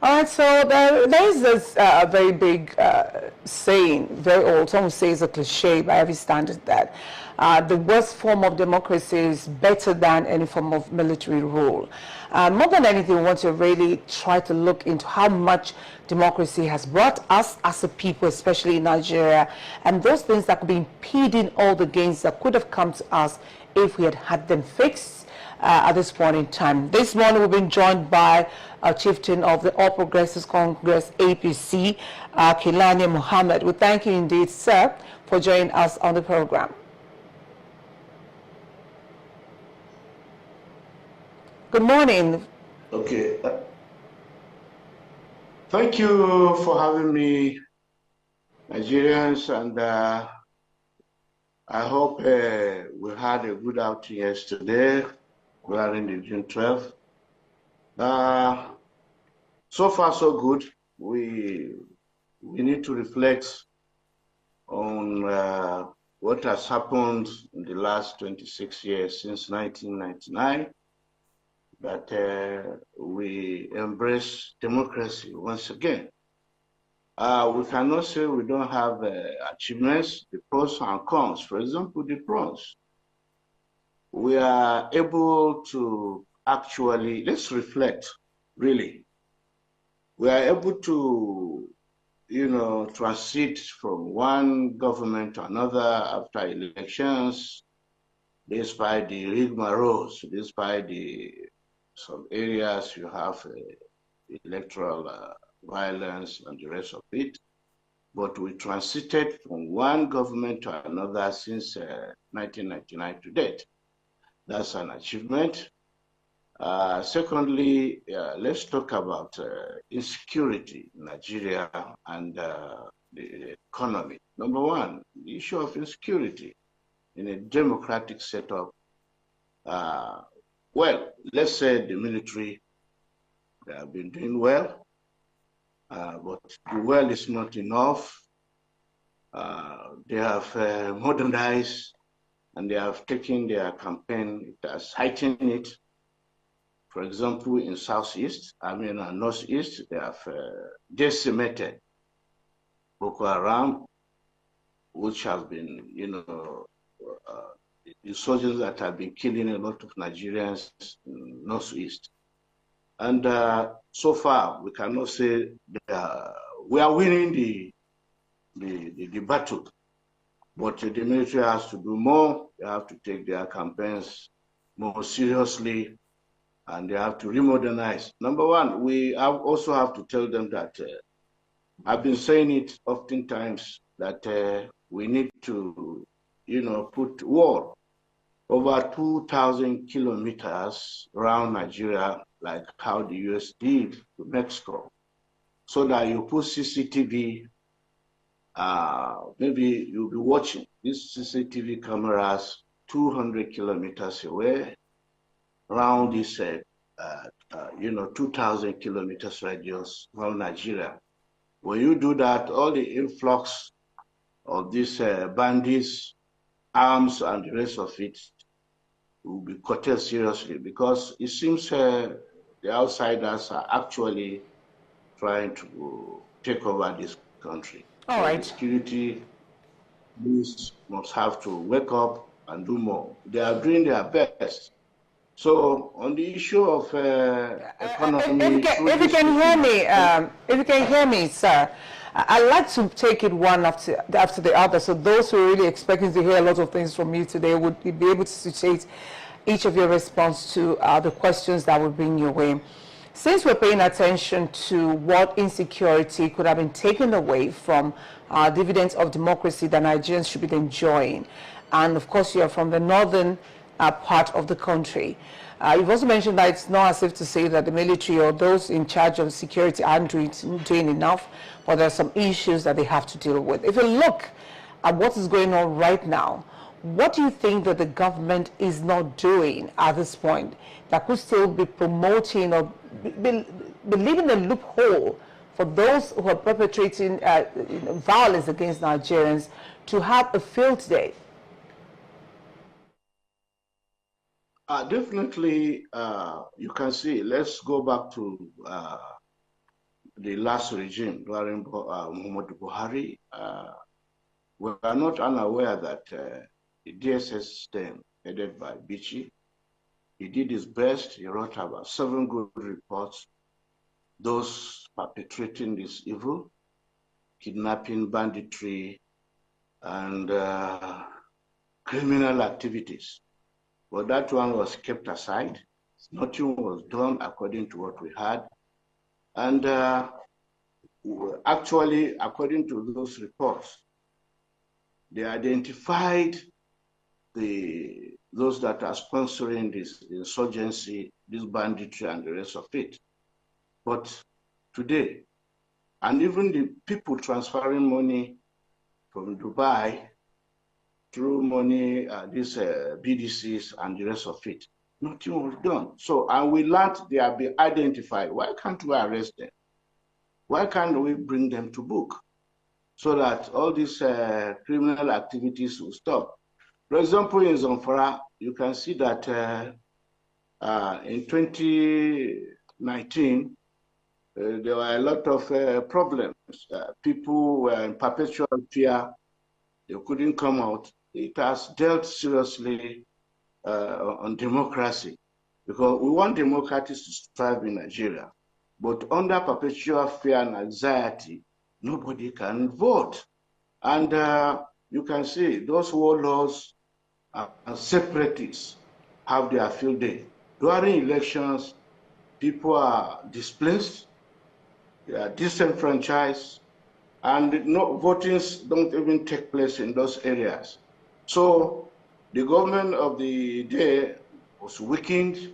All right, so there is this very big saying, very old, some would say it's a cliche by every standard, that the worst form of democracy is better than any form of military rule. More than anything, we want to really try to look into how much democracy has brought us as a people, especially in Nigeria, and those things that could be impeding all the gains that could have come to us if we had had them fixed at this point in time. This morning we've been joined by a chieftain of the All Progressives Congress, APC, KAILANI MOHAMMAD. We thank you indeed, sir, for joining us on the program. Good morning. Okay. Thank you for having me, Nigerians, and I hope we had a good outing yesterday. We are in the June 12th. So far, so good. We need to reflect on what has happened in the last 26 years since 1999, that we embrace democracy once again. We cannot say we don't have achievements, the pros and cons. For example, the pros. We are able to actually, let's reflect, really. We are able to, transit from one government to another after elections, despite the rigmaroles, despite some areas you have electoral violence and the rest of it. But we transited from one government to another since 1999 to date. That's an achievement. Secondly, let's talk about insecurity in Nigeria and the economy. Number one, the issue of insecurity in a democratic setup. Well, let's say the military, they have been doing well, but the well is not enough. They have modernized and they have taken their campaign, it has heightened it. For example, in Northeast, they have decimated Boko Haram, which has been, the soldiers that have been killing a lot of Nigerians in Northeast. And so far, we cannot say we are winning the battle. But the military has to do more. They have to take their campaigns more seriously, and they have to remodernize. Number one, we also have to tell them that, I've been saying it oftentimes, that we need to, put wall over 2,000 kilometers around Nigeria, like how the US did to Mexico, so that you put CCTV. Maybe you'll be watching these CCTV cameras 200 kilometers away around this, 2,000 kilometers radius around Nigeria. When you do that, all the influx of these bandits, arms, and the rest of it will be curtailed seriously, because it seems the outsiders are actually trying to take over this country. All right. The security must have to wake up and do more. They are doing their best. So on the issue of economy, if you can hear me, sir, I'd like to take it one after the other. So those who are really expecting to hear a lot of things from you today would be able to situate each of your response to the questions that will bring your way. Since we're paying attention to what insecurity could have been taken away from dividends of democracy that Nigerians should be enjoying, and of course you're from the northern part of the country, you've also mentioned that it's not as if to say that the military or those in charge of security aren't doing enough, but there are some issues that they have to deal with. If you look at what is going on right now, what do you think that the government is not doing at this point that could still be promoting or be leaving a loophole for those who are perpetrating violence against Nigerians to have a field day? Definitely, you can see, let's go back to the last regime during Muhammad Buhari, we are not unaware that the DSS team headed by Bichi, he did his best. He wrote about 7 good reports. Those perpetrating this evil, kidnapping, banditry, and criminal activities. But that one was kept aside. Nothing was done according to what we had. And actually, according to those reports, they identified those that are sponsoring this insurgency, this banditry, and the rest of it. But today, and even the people transferring money from Dubai through money, these BDCs and the rest of it, nothing was done. So, and we learned they have been identified. Why can't we arrest them? Why can't we bring them to book so that all these criminal activities will stop? For example, in Zamfara, you can see that in 2019, there were a lot of problems. People were in perpetual fear. They couldn't come out. It has dealt seriously on democracy, because we want democracies to strive in Nigeria. But under perpetual fear and anxiety, nobody can vote. And you can see those warlords and separatists have their field day. During elections, people are displaced, they are disenfranchised, and no votings don't even take place in those areas. So the government of the day was weakened,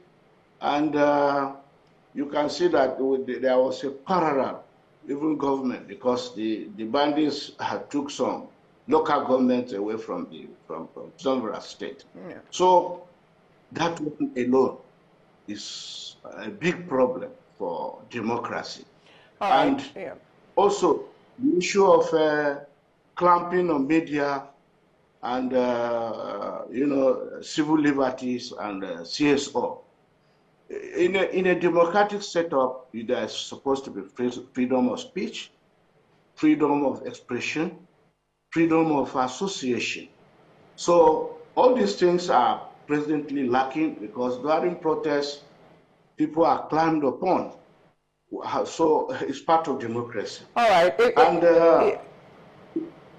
and you can see that there was a parallel even government, because the bandits took some local governments away from Zamfara state. Yeah. So that one alone is a big problem for democracy. And yeah, also the issue of clamping on media and civil liberties and CSO. In a democratic setup, there is supposed to be freedom of speech, freedom of expression, freedom of association. So all these things are presently lacking, because during protests, people are climbed upon. So it's part of democracy. All right. I'd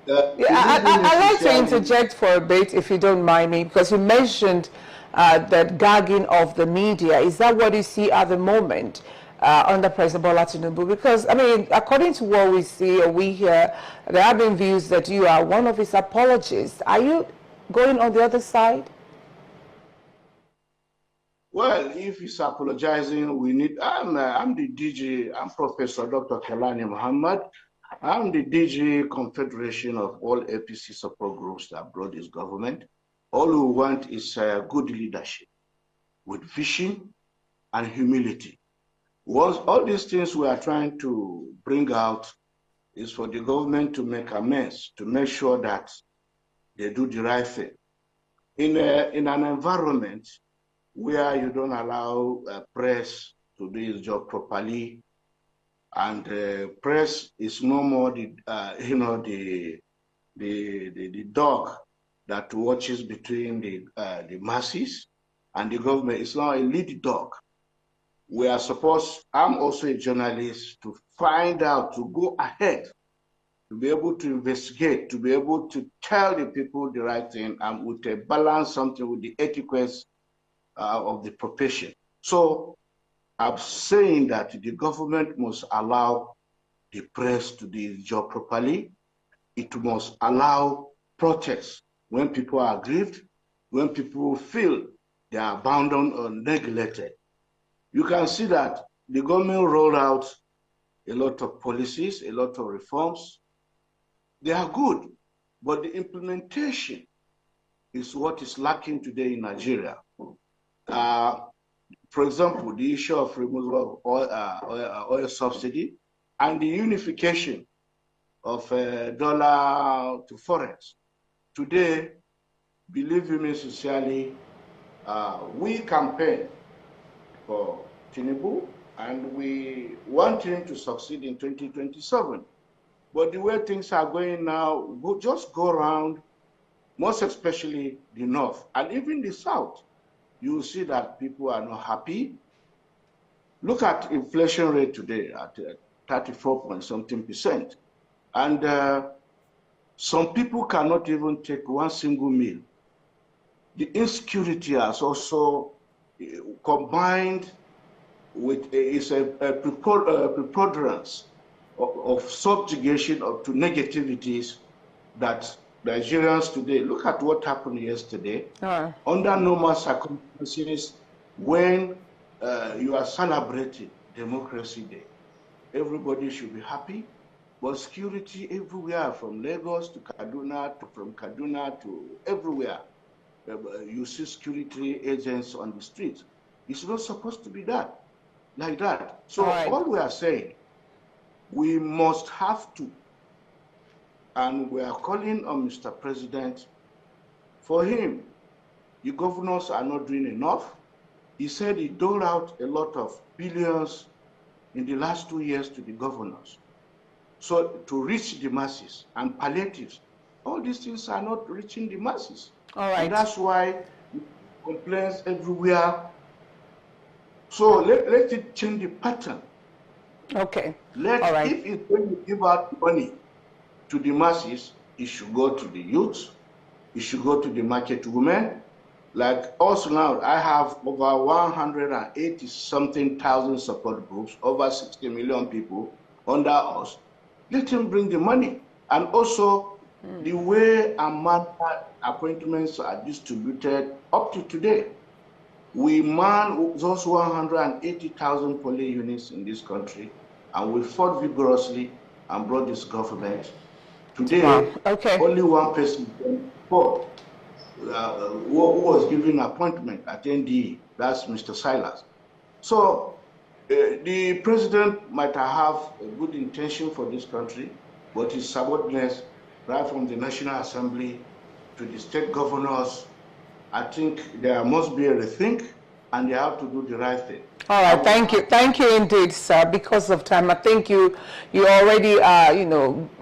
like to interject for a bit, if you don't mind me, because you mentioned that gagging of the media. Is that what you see at the moment under President Bola Tinubu? Because, I mean, according to what we see or we hear, there have been views that you are one of his apologists. Are you going on the other side? Well, if he's apologizing, we need. I'm the DG. I'm Professor Dr. KAILANI Muhammad. I'm the DG Confederation of all APC support groups that brought this government. All we want is good leadership with vision and humility. All these things we are trying to bring out is for the government to make amends, to make sure that they do the right thing. In an environment where you don't allow press to do its job properly, and press is no more the dog that watches between the masses and the government. It's not a lead dog. We are supposed, I'm also a journalist, to find out, to go ahead, to be able to investigate, to be able to tell the people the right thing, and with a balance, something with the etiquette of the profession. So I'm saying that the government must allow the press to do its job properly. It must allow protests when people are aggrieved, when people feel they are abandoned or neglected. You can see that the government rolled out a lot of policies, a lot of reforms. They are good, but the implementation is what is lacking today in Nigeria. For example, the issue of removal of oil subsidy and the unification of dollar to forex. Today, believe me sincerely, we campaign for Tinubu, and we want him to succeed in 2027. But the way things are going now, we'll just go around, most especially the North and even the South. You will see that people are not happy. Look at inflation rate today at 34 point something percent. And some people cannot even take one single meal. The insecurity has also combined with a preponderance of subjugation to negativities that Nigerians today, look at what happened yesterday. Under normal circumstances, when you are celebrating Democracy Day, everybody should be happy, but security everywhere, from Lagos to Kaduna, from Kaduna to everywhere, you see security agents on the streets. It's not supposed to be that, like that. So all we are saying, we must have to, and we are calling on Mr. President for him. The governors are not doing enough. He said he doled out a lot of billions in the last 2 years to the governors. So to reach the masses and palliatives, all these things are not reaching the masses. And that's why complaints everywhere. So let it change the pattern. If it's going to give out money to the masses, it should go to the youth, it should go to the market women. Like us now, I have over 180 something thousand support groups, over 60 million people under us. Let him bring the money. And also the way and appointments are distributed up to today. We man those 180,000 police units in this country, and we fought vigorously and brought this government. Today, only one person fought, who was given an appointment at NDE, that's Mr. Silas. So the president might have a good intention for this country, but his subordinates, right from the National Assembly to the state governors, I think there must be a rethink, and they have to do the right thing. All right, thank you indeed, sir. Because of time, I think you already,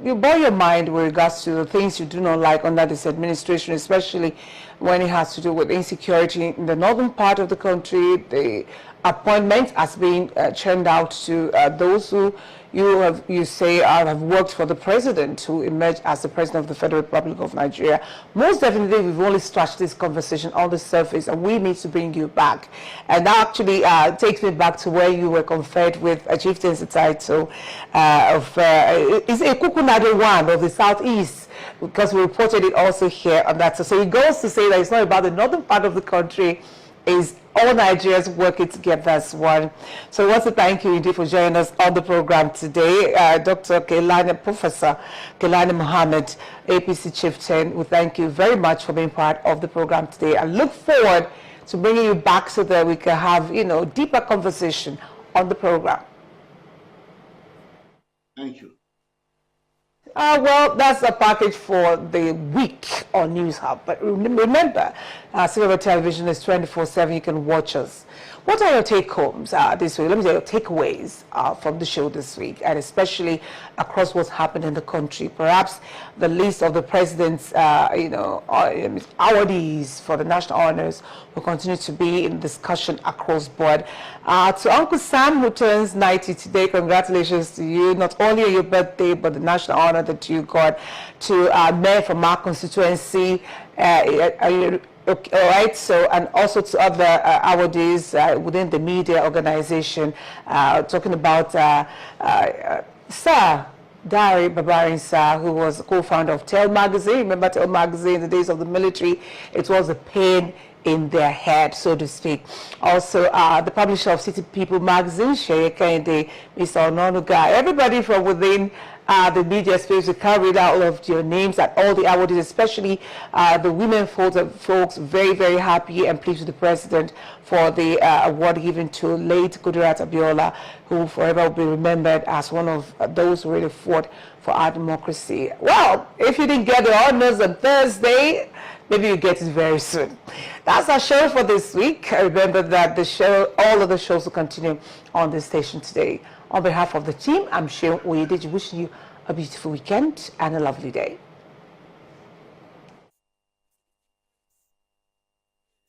you bore your mind with regards to the things you do not like under this administration, especially when it has to do with insecurity in the northern part of the country. The appointment has been churned out to those who you say have worked for the president to emerge as the president of the Federal Republic of Nigeria. Most definitely, we've only scratched this conversation on the surface, and we need to bring you back. And that actually takes me back to where you were conferred with a chieftaincy title of is a Kukunado one of the Southeast, because we reported it also here on that. So it goes to say that it's not about the northern part of the country, is all Nigerians working together as one. So I want to thank you indeed for joining us on the program today. Dr. KAILANI, Professor KAILANI Mohammed, APC Chieftain, we thank you very much for being part of the program today. I look forward to bringing you back so that we can have, deeper conversation on the program. Thank you. Well, that's a package for the week on NewsHub. But remember, Silver Television is 24/7. You can watch us. What are your take-homes this week? Let me say your takeaways from the show this week, and especially across what's happened in the country. Perhaps the list of the president's, awardees for the national honors will continue to be in discussion across board. To Uncle Sam, who turns 90 today, congratulations to you, not only on your birthday, but the national honor that you got. To Mayor from our constituency, all right, so, and also to other awardees within the media organization, talking about Sir Dari Babarin Sir, who was co-founder of Tell Magazine. Remember Tell Magazine in the days of the military? It was a pain in their head, so to speak. Also, the publisher of City People magazine, Sheye Kende, Mr. Ononuga, everybody from within the media space. We can't read out all of your names and all the awardees, especially the women folks, very, very happy and pleased with the president for the award given to late Kudirat Abiola, who forever will be remembered as one of those who really fought for our democracy. Well, if you didn't get the honors on Thursday, maybe you get it very soon. That's our show for this week. Remember that the show, all of the shows will continue on this station today. On behalf of the team, I'm Sharon Oyedeji, wishing you a beautiful weekend and a lovely day.